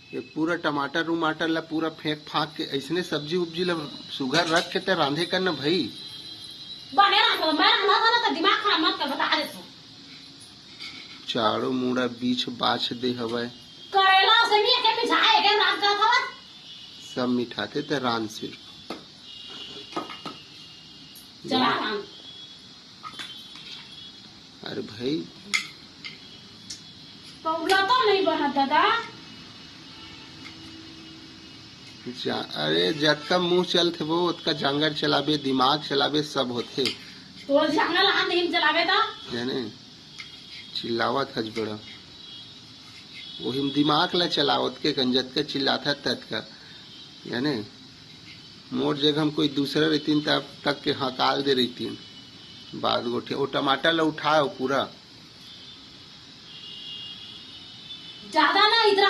ये पूरा टमाटर उमाटर ला पूरा फेंक फाक के ऐसने सब्जी उब्जी ला सुगर रख के ते रांधे करना भाई। बने ना मैं ना तो दिमाग खराब मत कर, बता दे तू। चारों मुड़ा बीच बाछ दे हवाए करेला से भी के बिछाए के रात का था सब मिठाते ते रान सिर्फ चला राम। अरे भाई पौला तो नहीं बना दादा। अरे जतका मुंह चलते वो उतका जांगर चलाबे दिमाग चलाबे सब होते। तो जंगल आंध हिम चलावे था जाने चिल्लावत हज बड़ा वही दिमाग ला चलावत के गंजत का चिल्लाता तत का जाने मोर जगह हम कोई दूसरा रहती तब तक के हकाल दे रहती बाद गोठे वो टमाटर ला उठाओ पूरा ज्यादा ना इधर